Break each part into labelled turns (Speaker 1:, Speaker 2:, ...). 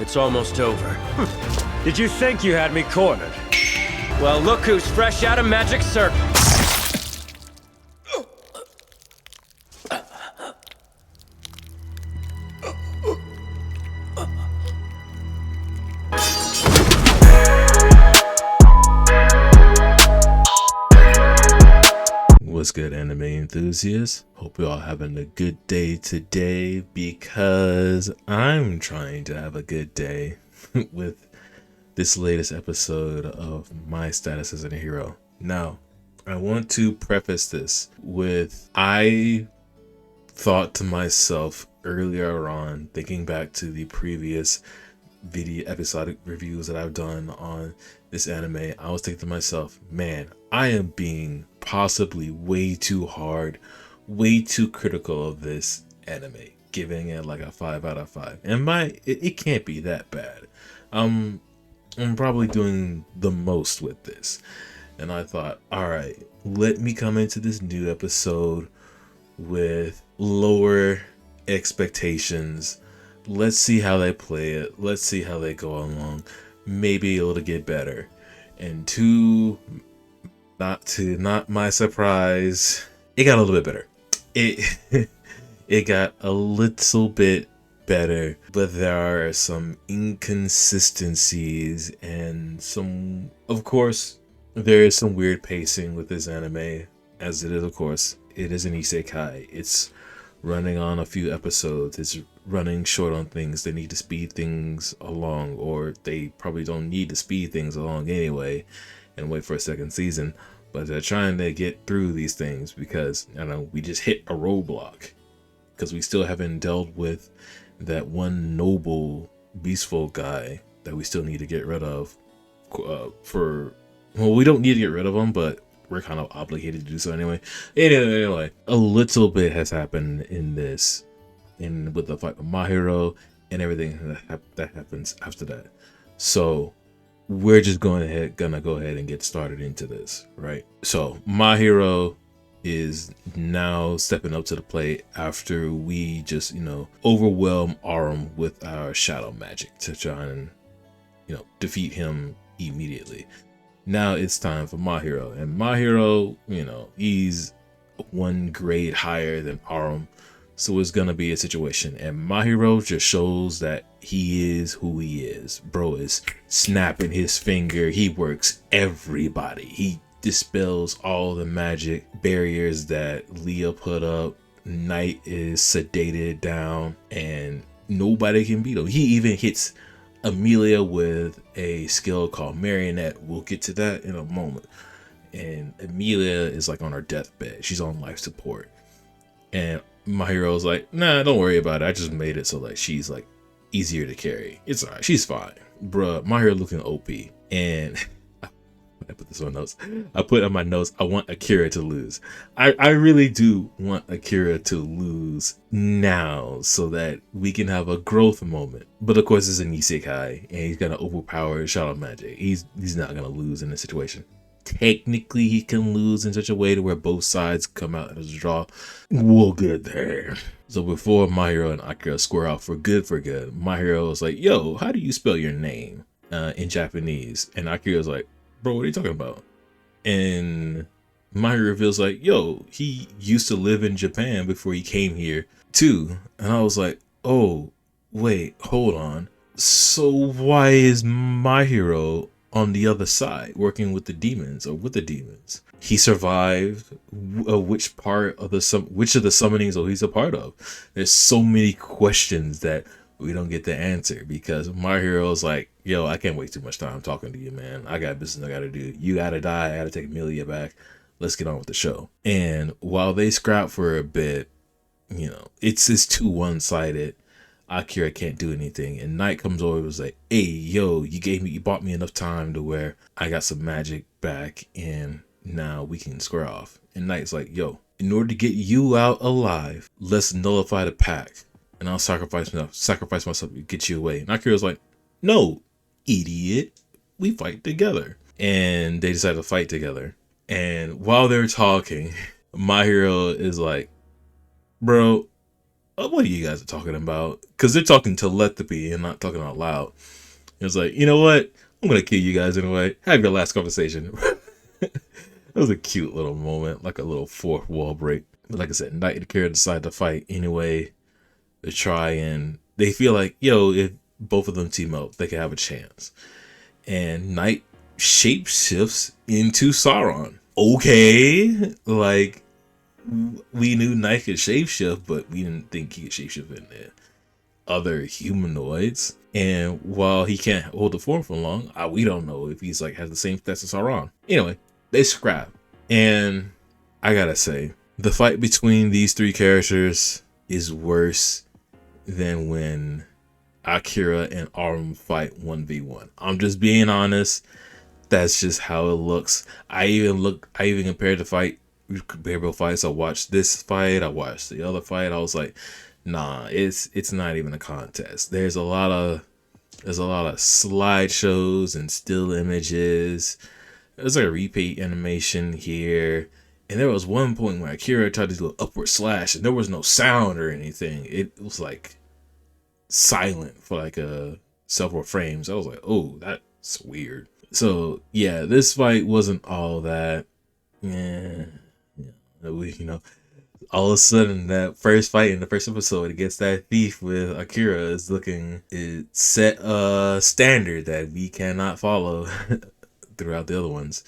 Speaker 1: It's almost over.
Speaker 2: Did you think you had me cornered?
Speaker 1: Well, look who's fresh out of Magic Circle.
Speaker 3: What's good, anime enthusiasts? Hope you're all having a good day today, because I'm trying to have a good day with this latest episode of My Status as a Hero. Now, I want to preface this with, I thought to myself earlier on, thinking back to the previous video episodic reviews that I've done on this anime, I was thinking to myself, man, I am being possibly way too hard, way too critical of this anime, giving it like a 5 out of 5. And it can't be that bad. I'm probably doing the most with this. And I thought, all right, let me come into this new episode with lower expectations. Let's see how they play it. Let's see how they go along. Maybe it'll get better. And not my surprise, it got a little bit better. It got a little bit better, but there are some inconsistencies and of course, there is some weird pacing with this anime, as it is, of course, it is an isekai. It's running on a few episodes. It's running short on things. They need to speed things along, or they probably don't need to speed things along anyway and wait for a second season, but they're trying to get through these things because, I don't know, we just hit a roadblock because we still haven't dealt with that one noble beastful guy that we still need to get rid of. We don't need to get rid of him, but we're kind of obligated to do so anyway. Anyway, a little bit has happened in this, with the fight with Mahiro and everything that happens after that. So we're just gonna go ahead and get started into this, right? So Mahiro is now stepping up to the plate after we just, overwhelm Arum with our shadow magic to try and, defeat him immediately. Now it's time for Mahiro, and Mahiro, he's one grade higher than Arum, so it's gonna be a situation, and Mahiro just shows that he is who he is. Bro is snapping his finger. He works everybody. He dispels all the magic barriers that Leah put up. Knight is sedated down, and nobody can beat him. He even hits Amelia with a skill called Marionette. We'll get to that in a moment. And Amelia is like on her deathbed. She's on life support. And Mahiro's like, nah, don't worry about it. I just made it so like she's like easier to carry. It's alright. She's fine. Bruh, Mahiro looking OP. And I put this on notes. I put on my notes, I want Akira to lose. I really do want Akira to lose now so that we can have a growth moment. But of course, it's an isekai and he's gonna overpower shadow magic. He's not gonna lose in this situation. Technically, he can lose in such a way to where both sides come out as a draw. We'll get there. So before Mahiro and Akira square off for good, Mahiro was like, yo, how do you spell your name in Japanese? And Akira's like, bro, what are you talking about? And Mahiro reveals like, yo, he used to live in Japan before he came here too. And I was like, oh, wait, hold on. So why is Mahiro on the other side working with the demons, or with the demons? He survived which of the summonings he's a part of? There's so many questions that we don't get the answer because Mahiro's like, yo, I can't waste too much time talking to you, man. I got business I gotta do. You gotta die. I gotta take Amelia back. Let's get on with the show. And while they scrap for a bit, it's too one-sided. Akira can't do anything, and Knight comes over and was like, hey, yo, you bought me enough time to where I got some magic back, and now we can square off. And Knight's like, yo, in order to get you out alive, let's nullify the pact, and I'll sacrifice myself to get you away. And Akira's like, no, idiot, we fight together. And they decide to fight together. And while they're talking, Mahiro is like, bro, what are you guys talking about? Because they're talking telepathy and not talking out loud. It's like, you know what? I'm gonna kill you guys anyway. Have your last conversation. It was a cute little moment, like a little fourth wall break. But like I said, Knight and Akira decide to fight anyway to try, and they feel like, yo, if both of them team up, they can have a chance. And Knight shapeshifts into Sauron. Okay, like, we knew Knight could shapeshift, but we didn't think he could shapeshift into other humanoids. And while he can't hold the form for long, we don't know if he's like has the same stats as Sauron. Anyway, they scrap. And I gotta say, the fight between these three characters is worse than when Akira and Arum fight 1v1. I'm just being honest. That's just how it looks. I even compared the fight, comparable fights. I watched this fight, I watched the other fight. I was like, nah, it's not even a contest. There's a lot of slideshows and still images. There's like a repeat animation here. And there was one point where Akira tried to do an upward slash and there was no sound or anything. It was like silent for like several frames. I was like, oh, that's weird. So yeah, this fight wasn't all that. Yeah, all of a sudden that first fight in the first episode against that thief with Akira it set a standard that we cannot follow throughout the other ones.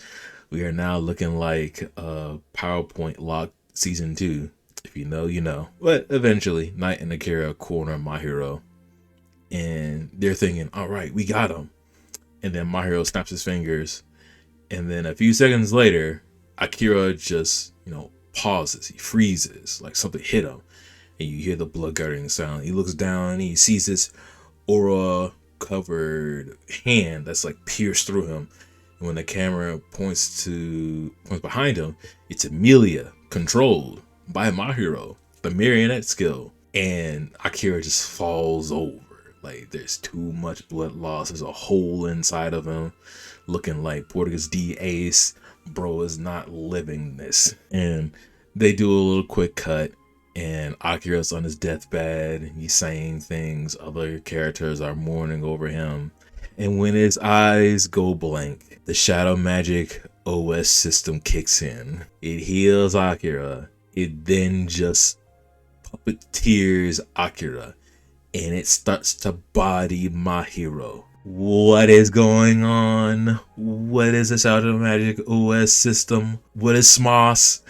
Speaker 3: We are now looking like PowerPoint locked season 2. If you know, you know. But eventually, Knight and Akira corner Mahiro, and they're thinking, all right, we got him. And then Mahiro snaps his fingers, and then a few seconds later, Akira just, pauses. He freezes, like something hit him, and you hear the blood guttering sound. He looks down, and he sees this aura-covered hand that's like pierced through him. And when the camera points behind him, it's Emilia, controlled by Mahiro, the marionette skill, and Akira just falls over. Like, there's too much blood loss. There's a hole inside of him, looking like Portuguese D Ace. Bro is not living this. And they do a little quick cut, and Akira's on his deathbed. He's saying things. Other characters are mourning over him. And when his eyes go blank, the Shadow Magic OS system kicks in. It heals Akira. It then just puppeteers Akira, and it starts to body Mahiro. What is going on? What is the Shadow Magic OS system? What is SMOS?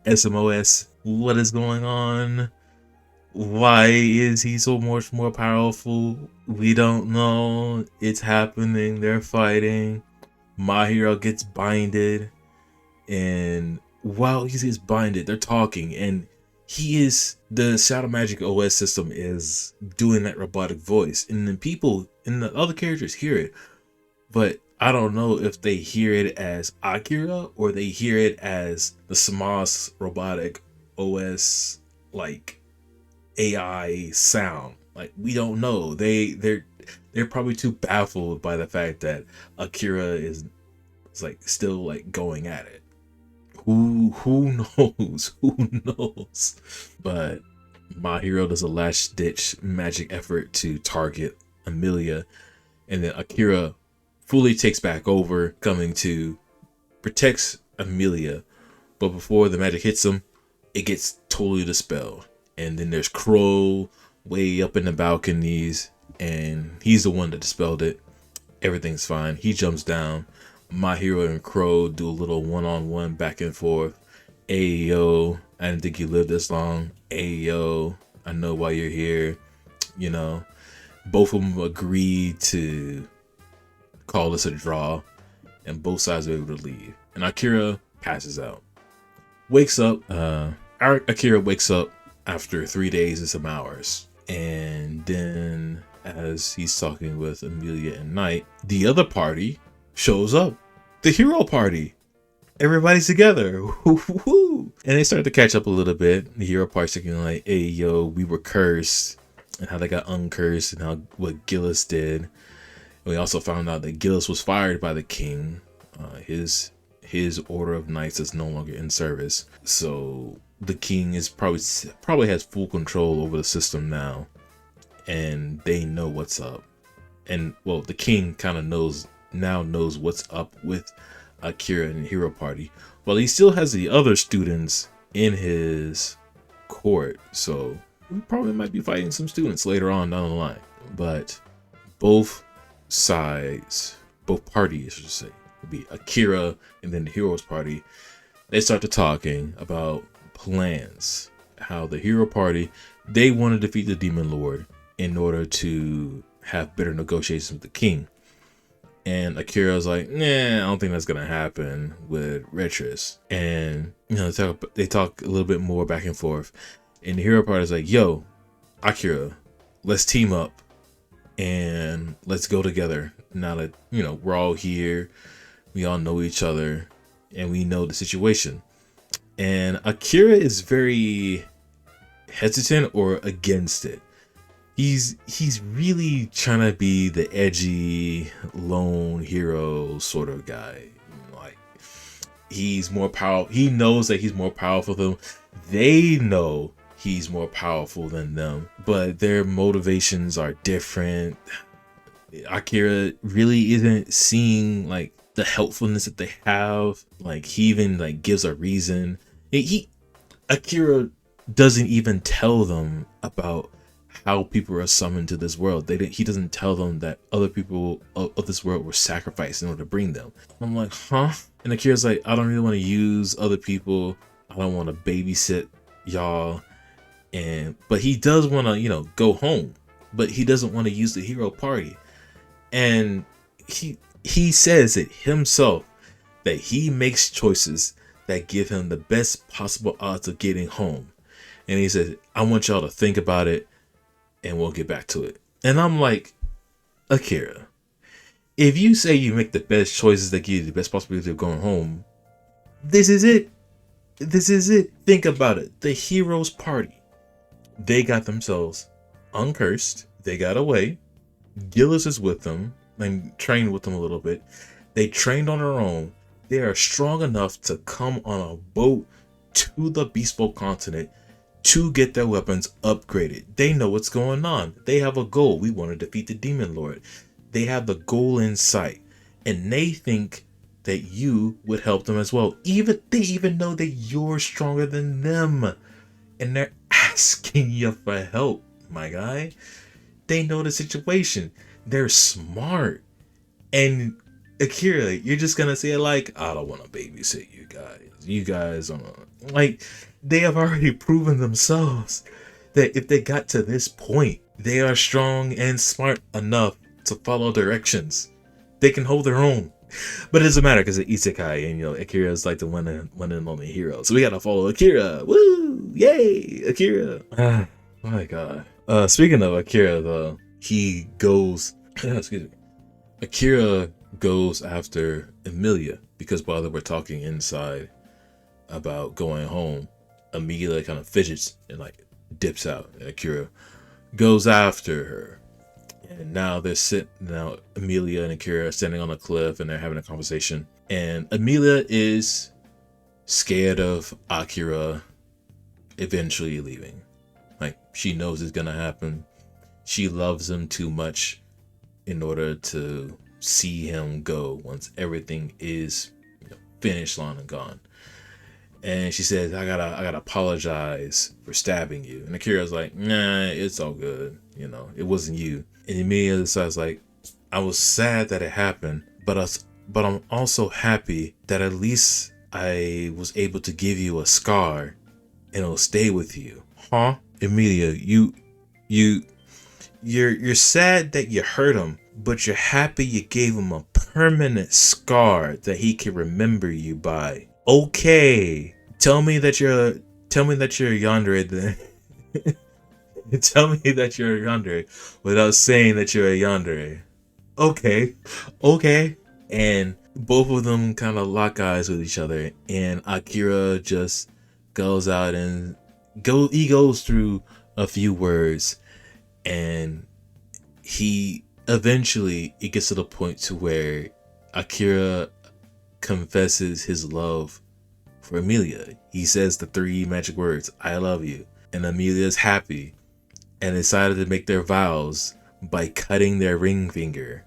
Speaker 3: SMOS? What is going on? Why is he so much more powerful? We don't know. It's happening. They're fighting. Mahiro gets binded, and while he gets binded, they're talking, and the Shadow Magic OS system is doing that robotic voice, and the people and the other characters hear it, but I don't know if they hear it as Akira or they hear it as the SMOS robotic OS, like AI sound. Like, we don't know. They're probably too baffled by the fact that Akira is like still like going at it. Who knows? Who knows? But Mahiro does a last ditch magic effort to target Emilia, and then Akira fully takes back over, coming to protects Emilia. But before the magic hits him, it gets totally dispelled. And then there's Crow way up in the balconies, and he's the one that dispelled it. Everything's fine. He jumps down. Mahiro and Crow do a little one-on-one back and forth. Ayo, I didn't think you lived this long. Ayo, I know why you're here. Both of them agree to call this a draw, and both sides are able to leave. And Akira passes out. Wakes up. Akira wakes up after 3 days and some hours. And then, as he's talking with Emilia and Knight, the other party shows up. The hero party. Everybody's together. Woo-hoo-hoo. And they start to catch up a little bit. The hero party's thinking like, hey, yo, we were cursed. And how they got uncursed, and what Gillis did. And we also found out that Gillis was fired by the king. His order of knights is no longer in service. So the king is probably has full control over the system now, and they know what's up. And well, the king kind of knows what's up with Akira and the hero party. Well, he still has the other students in his court, so we probably might be fighting some students later on down the line. But both parties, I should say, would be Akira and then the heroes party. They start to talking about plans. How the hero party, they want to defeat the demon lord in order to have better negotiations with the king. And Akira's like, nah, I don't think that's gonna happen with Retris. And they talk a little bit more back and forth. And the hero party's like, yo, Akira, let's team up and let's go together. Now that we're all here, we all know each other, and we know the situation. And Akira is very hesitant or against it. He's really trying to be the edgy lone hero sort of guy. Like, he's more powerful. He knows that he's more powerful than them. They know he's more powerful than them, but their motivations are different. Akira really isn't seeing like the helpfulness that they have. Like, he even like gives a reason. Akira doesn't even tell them about how people are summoned to this world. He doesn't tell them that other people of this world were sacrificed in order to bring them. I'm like, huh? And Akira's like, I don't really want to use other people. I don't want to babysit y'all. But he does want to, go home. But he doesn't want to use the hero party. And he says it himself that he makes choices that give him the best possible odds of getting home. And he says, I want y'all to think about it, and we'll get back to it. And I'm like, Akira, if you say you make the best choices that give you the best possibility of going home, this is it. This is it. Think about it. The heroes party. They got themselves uncursed. They got away. Gillis is with them and trained with them a little bit. They trained on their own. They are strong enough to come on a boat to the Bespoke continent to get their weapons upgraded. They know what's going on. They have a goal. We want to defeat the demon lord. They have the goal in sight, and they think that you would help them as well. They even know that you're stronger than them, and they're asking you for help, my guy. They know the situation. They're smart. And Akira, you're just gonna say like, I don't want to babysit you guys. You guys are like, they have already proven themselves that if they got to this point, they are strong and smart enough to follow directions. They can hold their own. But it doesn't matter because it's isekai, and Akira is like the one and only hero. So we gotta follow Akira. Woo! Yay! Akira. Oh my god. Speaking of Akira though, he goes Akira goes after Emilia because while they were talking inside about going home, Emilia kind of fidgets and like dips out, and Akira goes after her. And now Emilia and Akira are standing on a cliff and they're having a conversation. And Emilia is scared of Akira eventually leaving. Like, she knows it's gonna happen. She loves him too much in order to see him go once everything is finished, line and gone. And she says, I gotta apologize for stabbing you. And Akira's like, nah, it's all good. It wasn't you. And Emilia decides like, I was sad that it happened, but I'm also happy that at least I was able to give you a scar and it'll stay with you. Huh? Emilia, you're sad that you hurt him, but you're happy you gave him a permanent scar that he can remember you by. Okay, tell me that you're yandere then. Tell me that you're a yandere without saying that you're a yandere. Okay. And both of them kind of lock eyes with each other, and Akira just goes out and he goes through a few words, and he eventually it gets to the point to where Akira confesses his love for Amelia. He says the 3 magic words, I love you. And Amelia's happy and decided to make their vows by cutting their ring finger.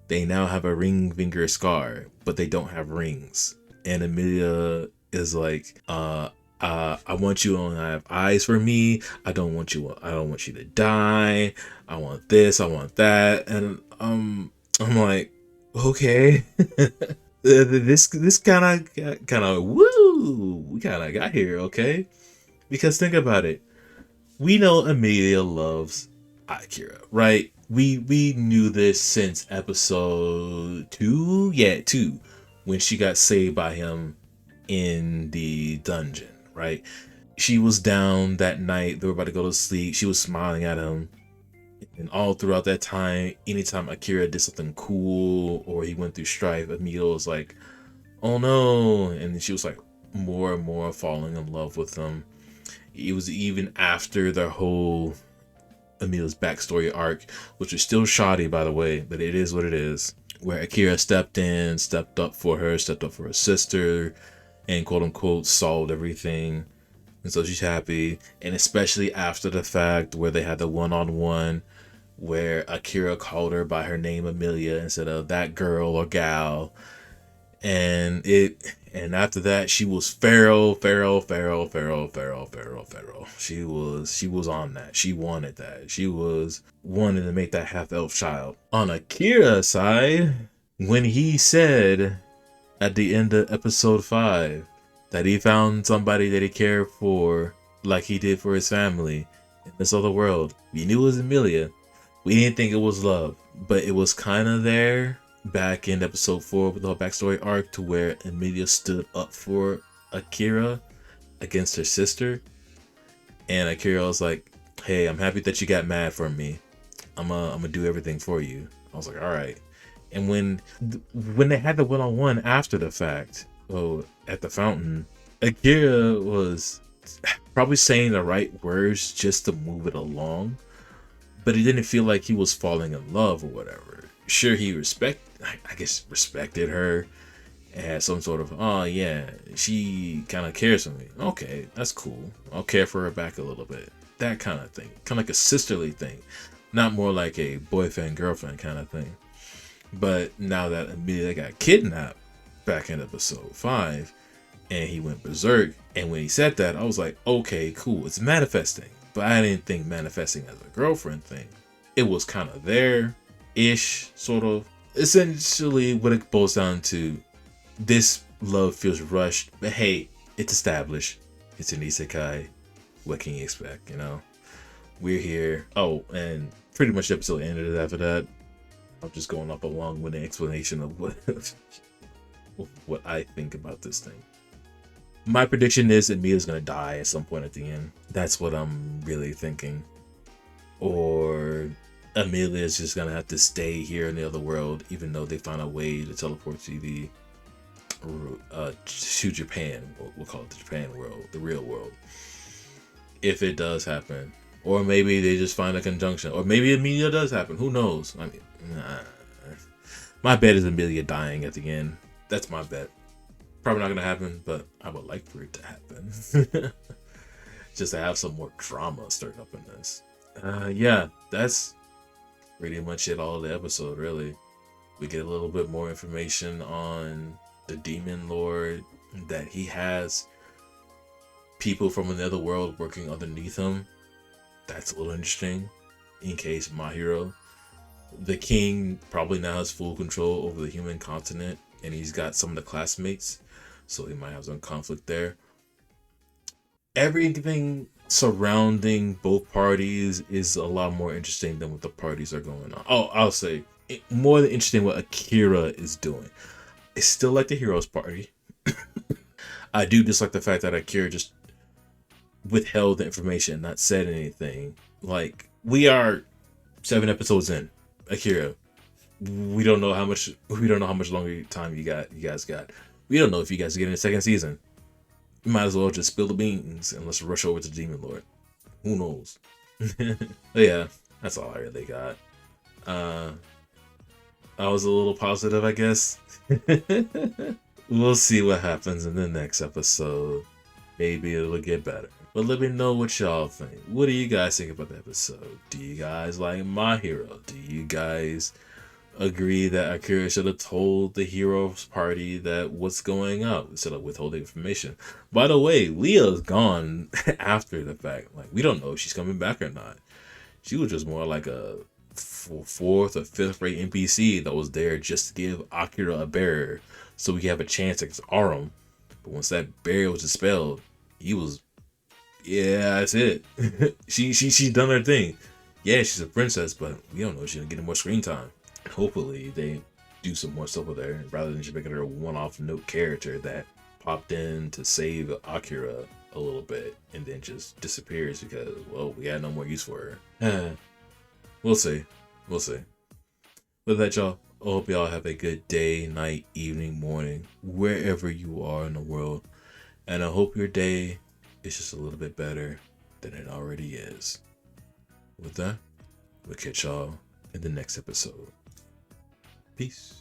Speaker 3: They now have a ring finger scar, but they don't have rings. And Amelia is like, I want you to have eyes for me. I don't want you to die. I want this, I want that. And I'm like, okay. this kind of woo, we kind of got here, okay? Because think about it. We know Amelia loves Akira, right? We knew this since episode 2. Yeah, 2, when she got saved by him in the dungeon, right? She was down that night. They were about to go to sleep. She was smiling at him. And all throughout that time, anytime Akira did something cool or he went through strife, Amelia was like, oh no. And she was like more and more falling in love with him. It was even after the whole Amelia's backstory arc, which is still shoddy, by the way, but it is what it is, where Akira stepped up for her sister, and quote unquote solved everything. And so she's happy. And especially after the fact where they had the one-on-one where Akira called her by her name Amelia instead of that girl or gal. And after that she was feral. She was on that. She wanted that. She was wanting to make that half-elf child. On Akira's side, when he said at the end of episode 5 that he found somebody that he cared for like he did for his family in this other world, we knew it was Amelia. We didn't think it was love, but it was kind of there back in episode 4 with the whole backstory arc, to where Amelia stood up for Akira against her sister. And Akira was like, hey, I'm happy that you got mad for me. I'm gonna do everything for you. I was like, all right. And when they had the one-on-one after the fact, at the fountain, Akira was probably saying the right words just to move it along, but he didn't feel like he was falling in love or whatever. Sure, he respected her and had some sort of, oh yeah, she kind of cares for me. Okay, that's cool. I'll care for her back a little bit. That kind of thing. Kind of like a sisterly thing. Not more like a boyfriend-girlfriend kind of thing. But now that Amelia got kidnapped back in episode 5 and he went berserk, and when he said that, I was like, okay, cool, it's manifesting. But I didn't think manifesting as a girlfriend thing. It was kind of there-ish, sort of. Essentially, what it boils down to, this love feels rushed, but hey, it's established. It's an isekai. What can you expect, you know? We're here. Oh, and pretty much the episode ended after that. I'm just going up along with an explanation of what I think about this thing. My prediction is Amelia's gonna die at some point at the end. That's what I'm really thinking. Or Amelia's just gonna have to stay here in the other world, even though they found a way to teleport to Japan. We'll call it the Japan world, the real world. If it does happen. Or maybe they just find a conjunction. Or maybe Amelia does happen. Who knows? I mean, my bet is Amelia dying at the end. That's my bet. Probably not going to happen, but I would like for it to happen. Just to have some more drama stirred up in this. Yeah, that's pretty much it all of the episode, really. We get a little bit more information on the Demon Lord, that he has people from another world working underneath him. That's a little interesting. In case my hero, the king, probably now has full control over the human continent, and he's got some of the classmates, so he might have some conflict there. Everything surrounding both parties is a lot more interesting than what the parties are going on. Oh, I'll say more than interesting what Akira is doing. It's still like the heroes party. I do dislike the fact that Akira just withheld the information, not said anything. Like, we are 7 episodes in, Akira. We don't know how much longer time you guys got. We don't know if you guys get in the second season. You might as well just spill the beans and let's rush over to Demon Lord. Who knows? But yeah, that's all I really got. I was a little positive, I guess. We'll see what happens in the next episode. Maybe it'll get better. But let me know what y'all think. What do you guys think about the episode? Do you guys like My Hero? Do you guys agree that Akira should have told the heroes party that what's going up instead of withholding information? By the way, Leah's gone after the fact. Like, we don't know if she's coming back or not. She was just more like a fourth or fifth rate NPC that was there just to give Akira a barrier so we could have a chance against Arum. But once that barrier was dispelled, he was, yeah, that's it. She's done her thing. Yeah, she's a princess, but we don't know if she's gonna get more screen time. Hopefully they do some more stuff with her rather than just making her a one-off note character that popped in to save Akira a little bit and then just disappears because, well, we had no more use for her. We'll see. With that, y'all, I hope y'all have a good day, night, evening, morning, wherever you are in the world. And I hope your day is just a little bit better than it already is. With that, we'll catch y'all in the next episode. Peace.